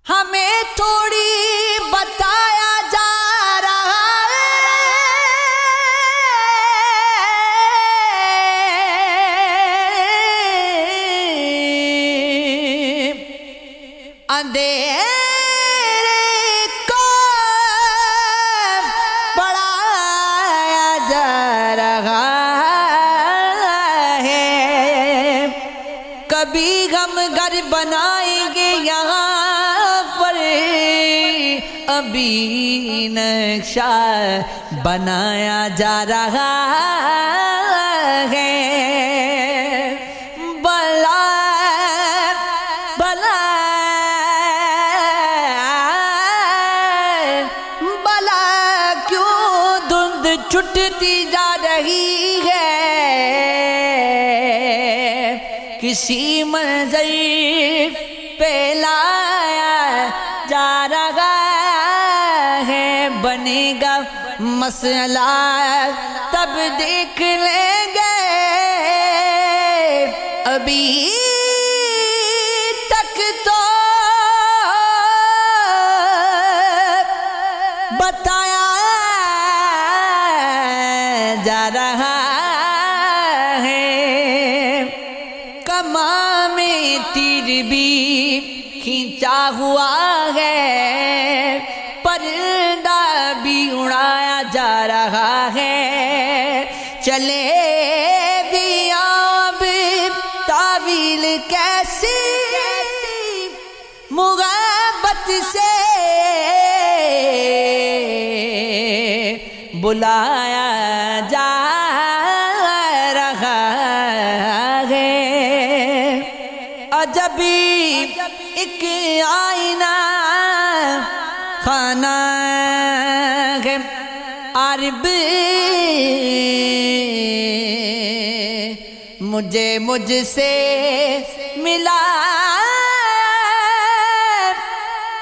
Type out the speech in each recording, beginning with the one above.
ہمیں تھوڑی بتایا جا رہا ہے، اندھیرے کو بڑھایا جا رہا ہے، کبھی ہم گھر بنائیں گے یہاں پر، ابھی نقشہ بنایا جا رہا ہے۔ بلا بلا بلا کیوں دھند چھٹتی جا رہی ہے، کسی منظر پہ لایا جا رہا ہے، بنے گا مسئلہ تب دیکھ لیں گے، ابھی تک تو بتایا جا رہا ہے۔ کماں میں تیر بھی کھینچا ہوا ہے، پرندہ بھی اڑایا جا رہا ہے، چلے بھی اب تعویل کیسی محبت سے بلایا جا رہا ہے۔ عجب ایک آئینہ خانہ ہے عرب، مجھ سے ملا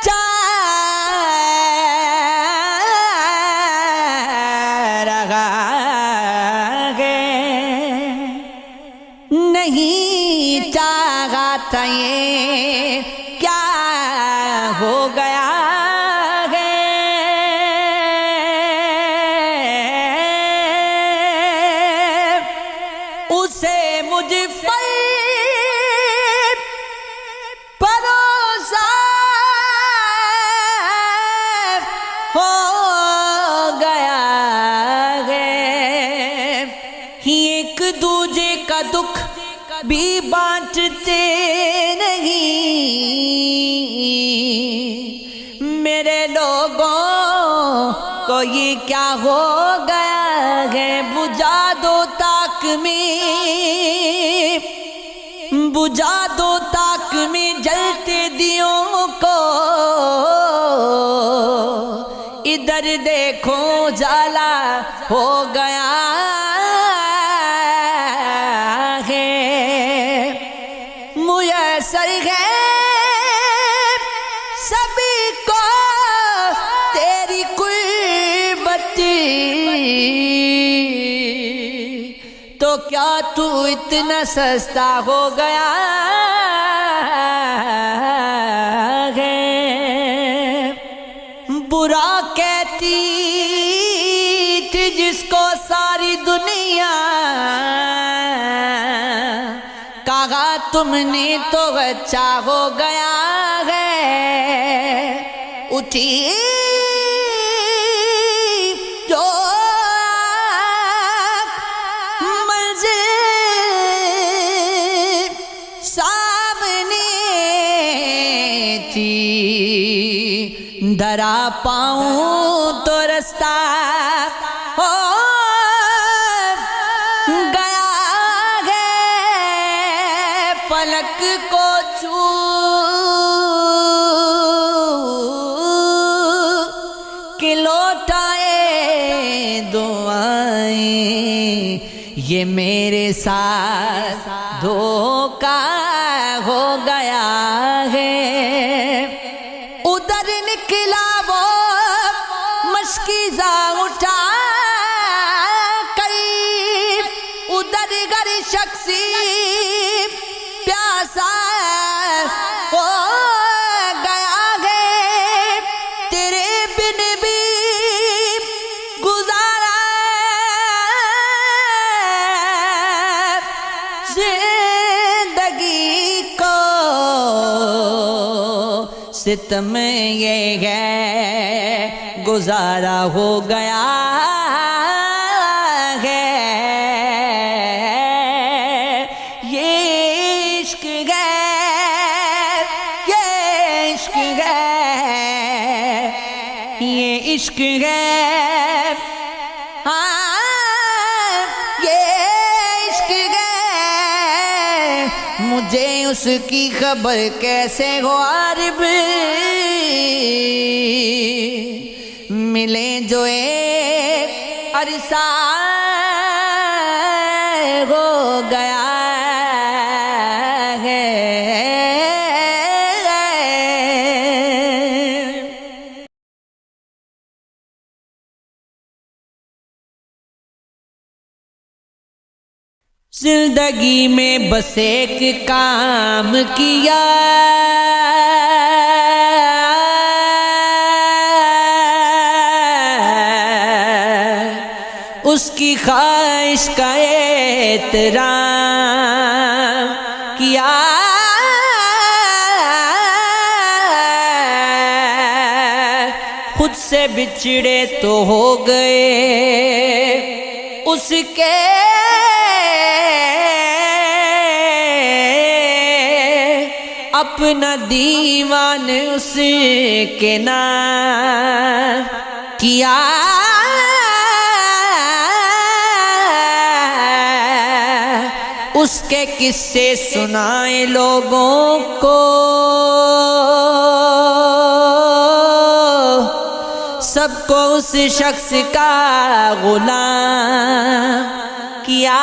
جا رہا ہے، نہیں چاہا تھا یہ کیا ہو گیا ہے، اسے مجھ پر بھروسہ ہو گیا ہے، ایک دوجے کا دکھ بھی بانٹتے نہیں، میرے لوگوں کو یہ کیا ہو گیا ہے، بجھا دو تاک میں جلتے دیوں کو، ادھر دیکھو جالا ہو گیا ہے، میسر ہے سبھی کو تیری قربت، تو کیا تو اتنا سستا ہو گیا ہے، برا کہتی تھی جس کو ساری دنیا، کہا تم نے تو اچھا ہو گیا ہے، اٹھی جو منزل سامنے تھی، دھرا پاؤں تو رستہ ہو گیا ہے، فلک کو چھو کے لوٹائے دعائیں، یہ میرے ساتھ دھوکا ہو گیا ہے، ادھر نکلا وہ مشکیزہ اٹھا کر، ادھر گر شخصی پیاسا ہو گیا ہے، ستم یہ ہے گزارا ہو گیا ہے، یہ عشق ہے، یہ عشق ہے، یہ عشق ہے، ہاں یہ عشق ہے، مجھے اس کی خبر کیسے ہو عارب، ملے جو ایک عرصہ ہو گیا ہے۔ زندگی میں بس ایک کام کیا، اس کی خواہش کا احترام کیا، خود سے بچھڑے تو ہو گئے اس کے اپنا دیوان اس کے نام کیا، اس کے قصے سنائے لوگوں کو، سب کو اس شخص کا غلام کیا،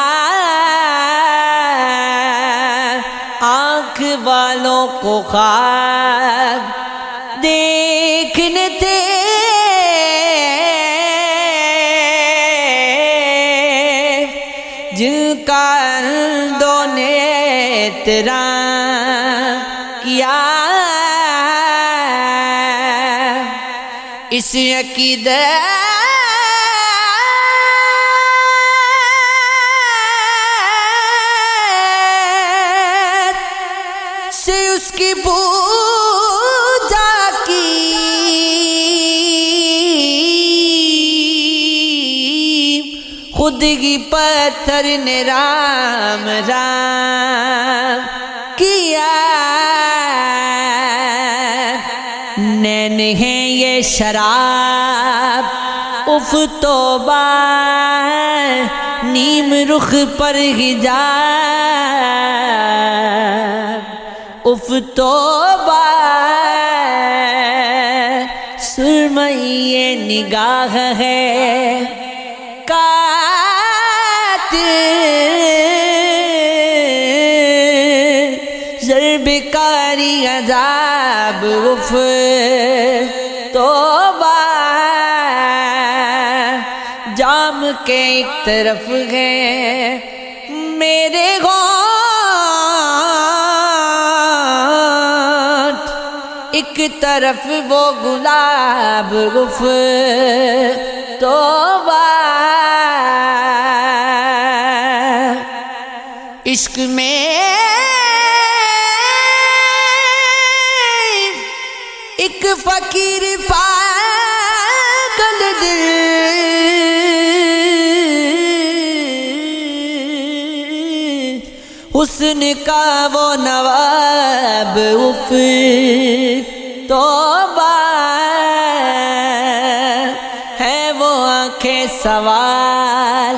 آنکھ والوں کو خواب دیکھنے تھے، جن کا اندھوں نے احترام کیا، اس عقیدے سے اس کی پوجا کی، خود ہی پتھر نے رام رام کیا، نین ہیں یہ شراب اف توبہ، نیم رخ پر حجاب اف توبہ، سرمئی نگاہ ہے قاتل، ضرب کاری عذاب اف توبہ، جام کے ایک طرف ہے میرے ایک طرف وہ گلاب اف توبہ، عشق میں ایک فقیر پاگل دل، حسن کا وہ نواب اف توبہ، ہے وہ آنکھیں سوال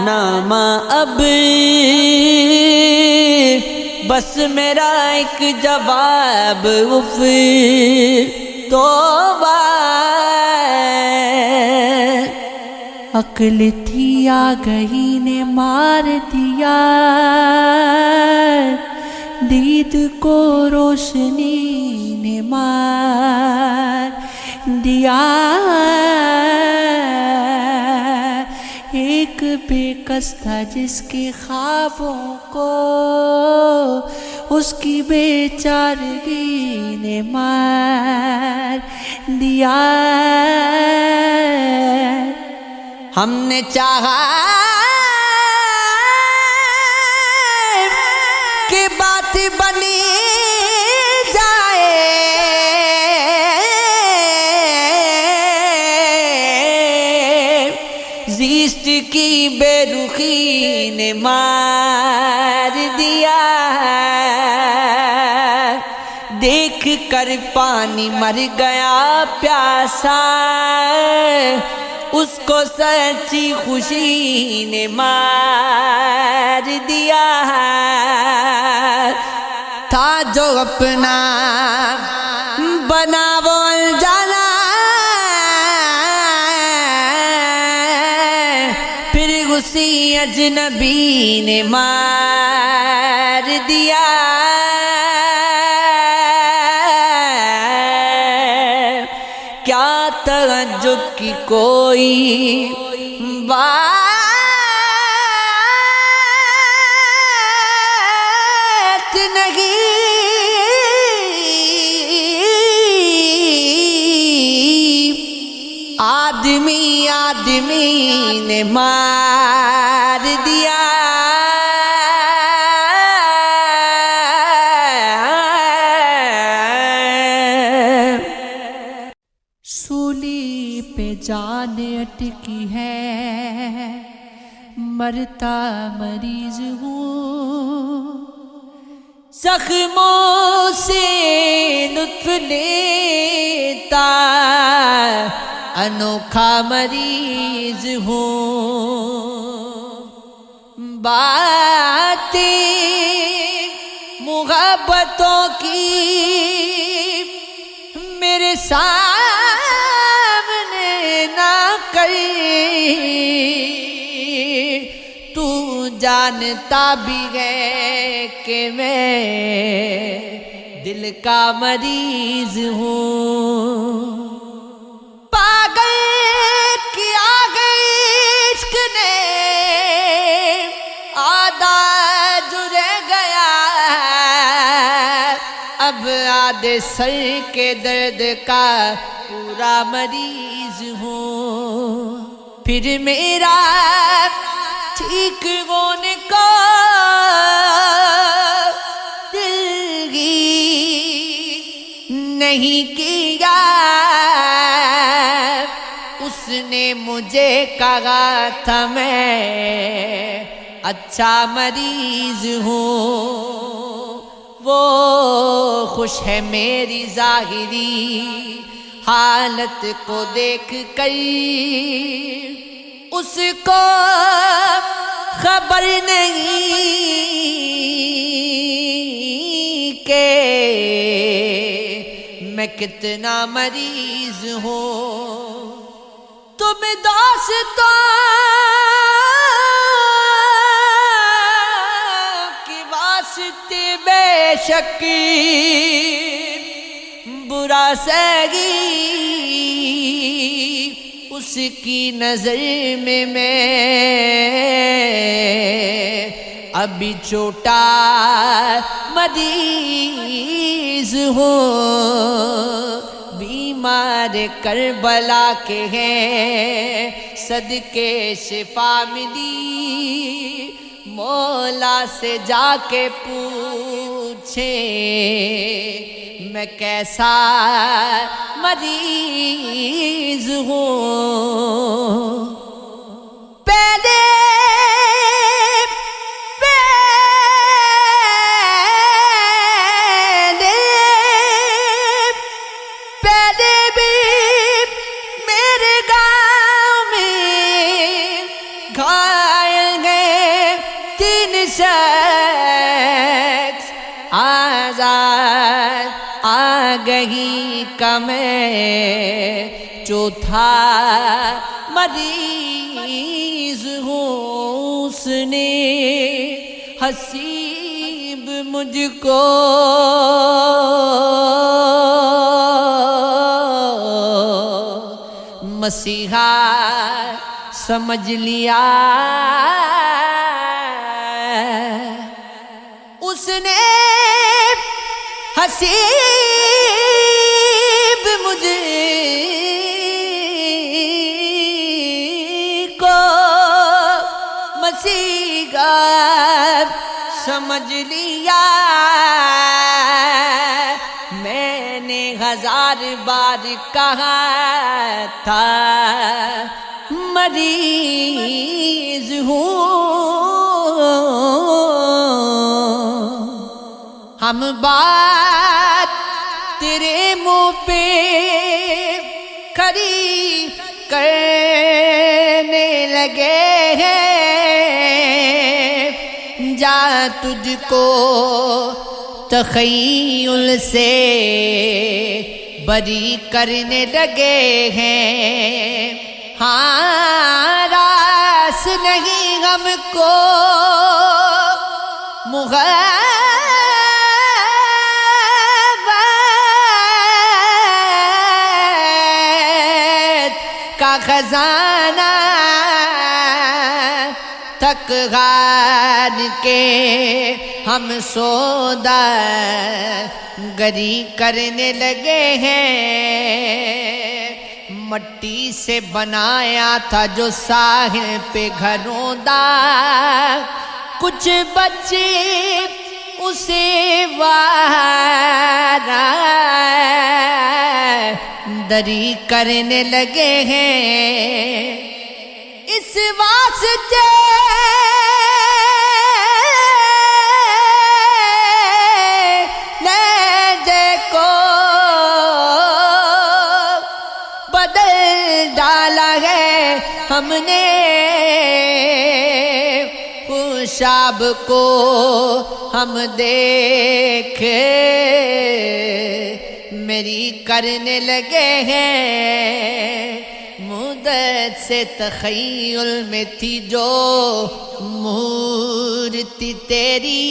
نامہ اب، بس میرا ایک جواب اف توبہ، عقل تھی آگہی نے مار دیا، دید کو روشنی نے مار دیا، ایک بے کس تھا جس کے خوابوں کو اس کی بے چارگی نے مار دیا، ہم نے چاہا کہ بات بنی جائے، کی بے رخی نے مار دیا، دیکھ کر پانی مر گیا پیاسا، اس کو سچی خوشی نے مار دیا، تھا جو اپنا بنا وہ انجانا، پھر اسی اجنبی نے مار دیا۔ کیا تعجب کی کوئی بات نہیں، آدمی آدمی نے مار دیا۔ سولی پہ جان اٹکی ہے، مرتا مریض ہوں، زخموں سے لطف لیتا انوکھا مریض ہوں، باتیں محبتوں کی میرے سامنے نہ کر، تو جانتا بھی ہے کہ میں دل کا مریض ہوں، پاگل کیا عشق نے آدھا جڑ گیا، اب آدھے سر کے درد کا پورا مریض ہوں، پھر میرا ٹھیک ہونے کو دل ہی نہیں کیا، اس نے مجھے کہا تھا میں اچھا مریض ہوں، وہ خوش ہے میری ظاہری حالت کو دیکھ کر، اس کو خبر نہیں کہ میں کتنا مریض ہوں، تم داستاں کی واسطے بے شک برا سہی، اس کی نظر میں ابھی چھوٹا مریض ہوں، بیمار کربلا کے ہیں صدقے شفا ملی، مولا سے جا کے پوچھیں میں کیسا مریض ہوں، پہلے بھی میرے گاؤں میں گھائل گئے 3 شخص، آزاد آگہی کا میں چوتھا مریض ہوں، اس نے حسیب مجھ کو مسیحا سمجھ لیا، اس نے حسیب مجھ کو مسیحا سمجھ لیا، میں نے 1000 بار کہا تھا مریض ہوں، ہم بات تیرے منہ پہ کھری کرنے لگے ہیں، جا تجھ کو تخیل سے بری کرنے لگے ہیں، ہاں راس نہیں ہم کو محبت کا خزانہ تک غان کے ہم سودا گری کرنے لگے ہیں، مٹی سے بنایا تھا جو ساحل پہ گھروں دا، کچھ بچے اسے وارا دری کرنے لگے ہیں، اس واسطے لہجے کو بدل ڈالا ہے ہم نے، خوشاب کو ہم دیکھ میری کرنے لگے ہیں، مدت سے تخیل میں تھی جو مورتی تیری،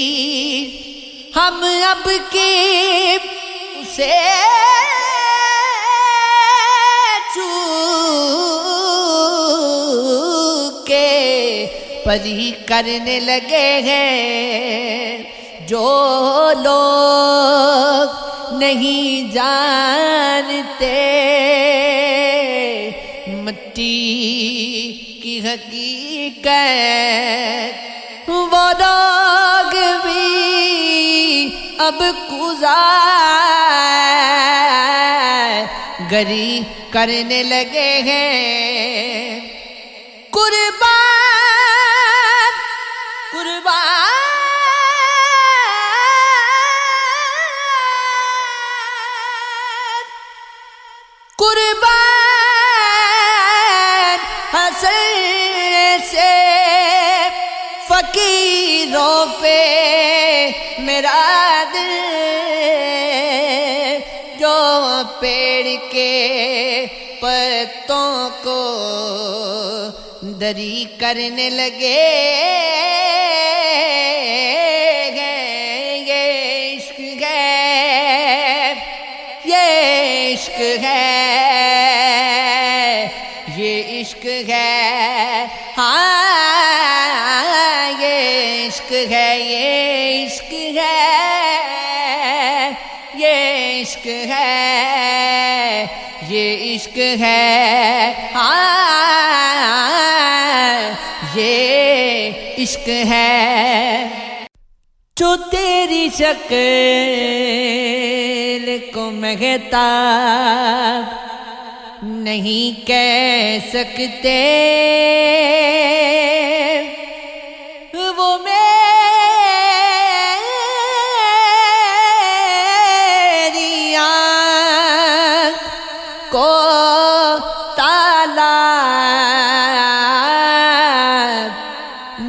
ہم اب کی اسے چھو کے پری کرنے لگے ہیں، جو لوگ نہیں جانتے مٹی کی حقیقت، وہ لوگ بھی اب گری کرنے لگے ہیں، قربان قربان قربان حسن سے فقیروں پہ میرا دل، جو پیڑ کے پتوں کو دری کرنے لگے ہیں، یہ عشق ہے، یہ عشق ہے، یہ عشق ہے، ہاں یہ عشق ہے، یہ عشق ہے، یہ عشق ہے، یہ عشق ہے، ہاں یہ عشق ہے، جو تیری شکل کو مہتاب نہیں کہہ سکتے، وہ میری آنکھ کو تالا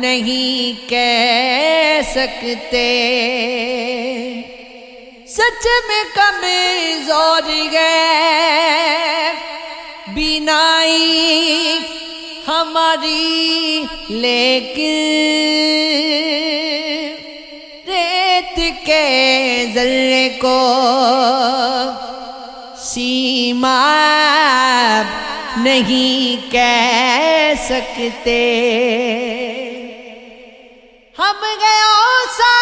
نہیں کہہ سکتے، سچ میں کمزور ہے بینائی ہماری، لیکن ریت کے ذرے کو سیماب نہیں کہہ سکتے، ہم گئوں سا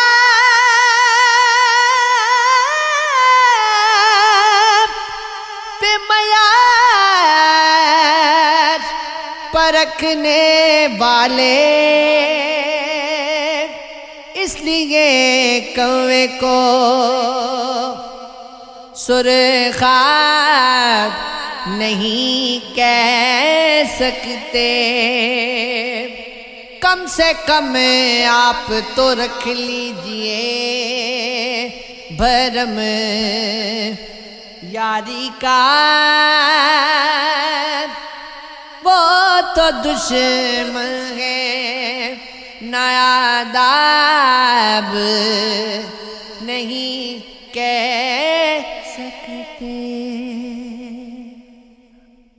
پرکھنے والے، اس لیے کوے کو سرخاب نہیں کہہ سکتے، کم سے کم آپ تو رکھ لیجئے بھرم یاری کا، وہ تو دشمن ہے نایاب نہیں کہہ سکتے،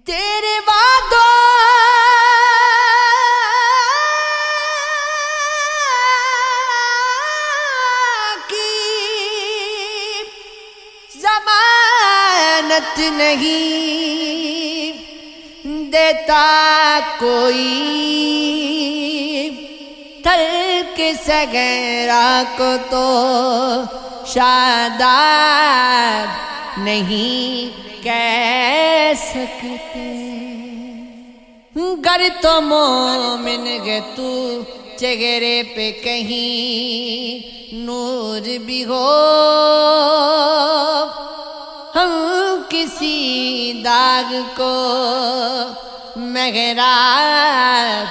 تیرے وعدوں ضمانت نہیں دیتا کوئی، ترک سگیرا کو تو شاداب نہیں کہہ سکتے، گر تو مومن گے تو چہرے پہ کہیں نور بھی ہو، ہم کسی داغ کو محراب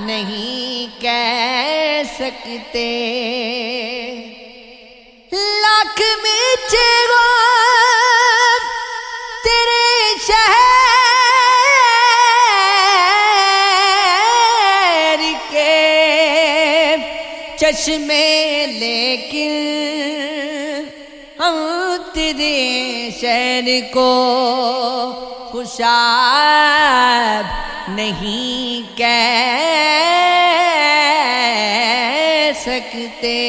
نہیں کہہ سکتے، لاکھ میچے گو تیرے شہر کے چشمے، لیکن ہم تیرے شہر کو خوشاب نہیں کہہ سکتے،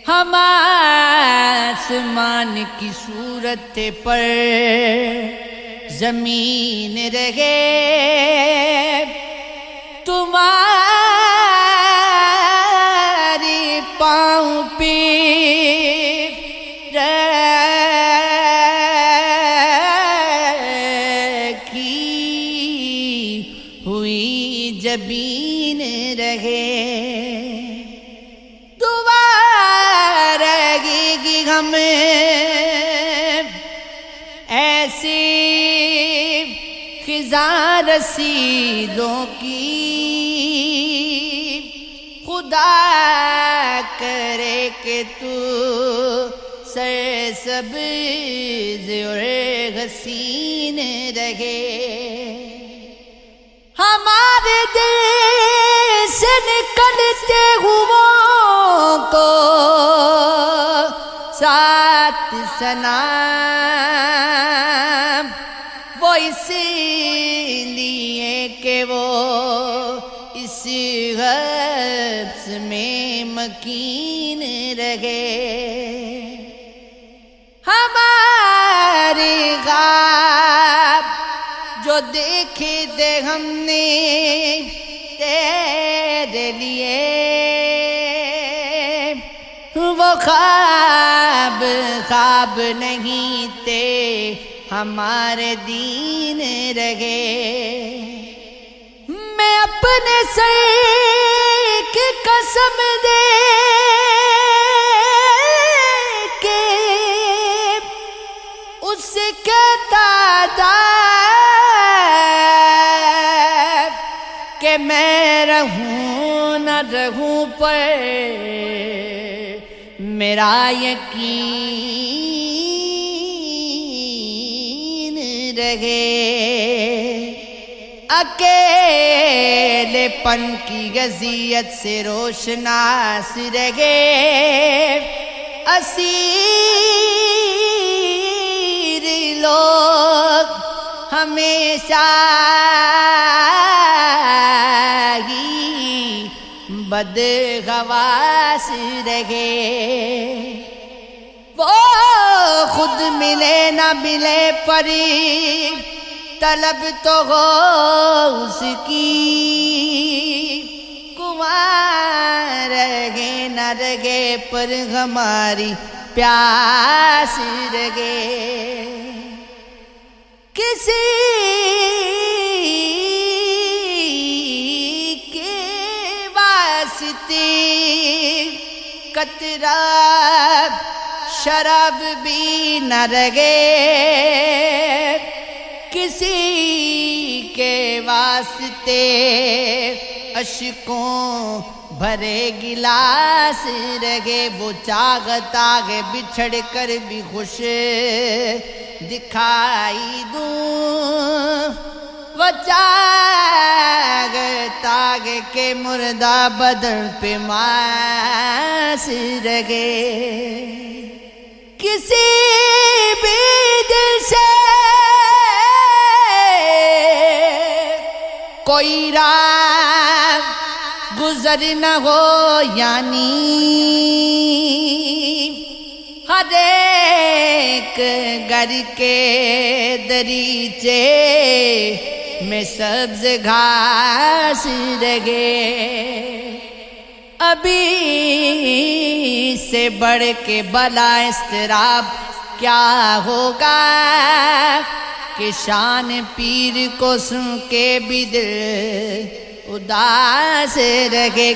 ہم آسمان کی صورت پر زمین رہے، تمہاری پاؤں پہ جبین رہے، دعا رہے گی ہمیں ایسی خزاں رسیدوں کی، خدا کرے کہ تو سرسبز اور حسین رہے، ہمارے دل سے نکلتے ہوں کو ساتھ سلام، وہ اس لیے کہ وہ اس حبس میں مکین رہے، ہمارے خواب جو دیکھے تھے ہم نے تیرے لیے، وہ خواب خواب نہیں تھے، ہمارے دین رہے، میں اپنے سر کی قسم دے کے اس سے کہتا تھا کہ میں رہوں نہ رہوں پر میرا یقین رہے، اکیلے پن کی اذیت سے روشناس رہے، اسیر لوگ ہمیشہ بدحواس رہے، وہ خود ملے نہ ملے پری طلب تو ہو اس کی، کنواں رہے نہ رہے پر ہماری پیاس رہے، کسی قطرہ شراب بھی نہ رہے، کسی کے واسطے اشکوں بھرے گلاس رہے، وہ چاہتا ہے بچھڑ کر بھی خوش دکھائی دوں، وہ چاہتا ہے کہ مردہ بدن پہ ماس رہے۔ کسی بھی دل سے کوئی راہ گزر نہ ہو، یعنی ہر ایک گھر کے دریچے میں سبز گھاس رہے۔ ابھی سے بڑھ کے بلا اضطراب کیا ہوگا کہ شان پیر کو سن کے بھی دل اداس رہے۔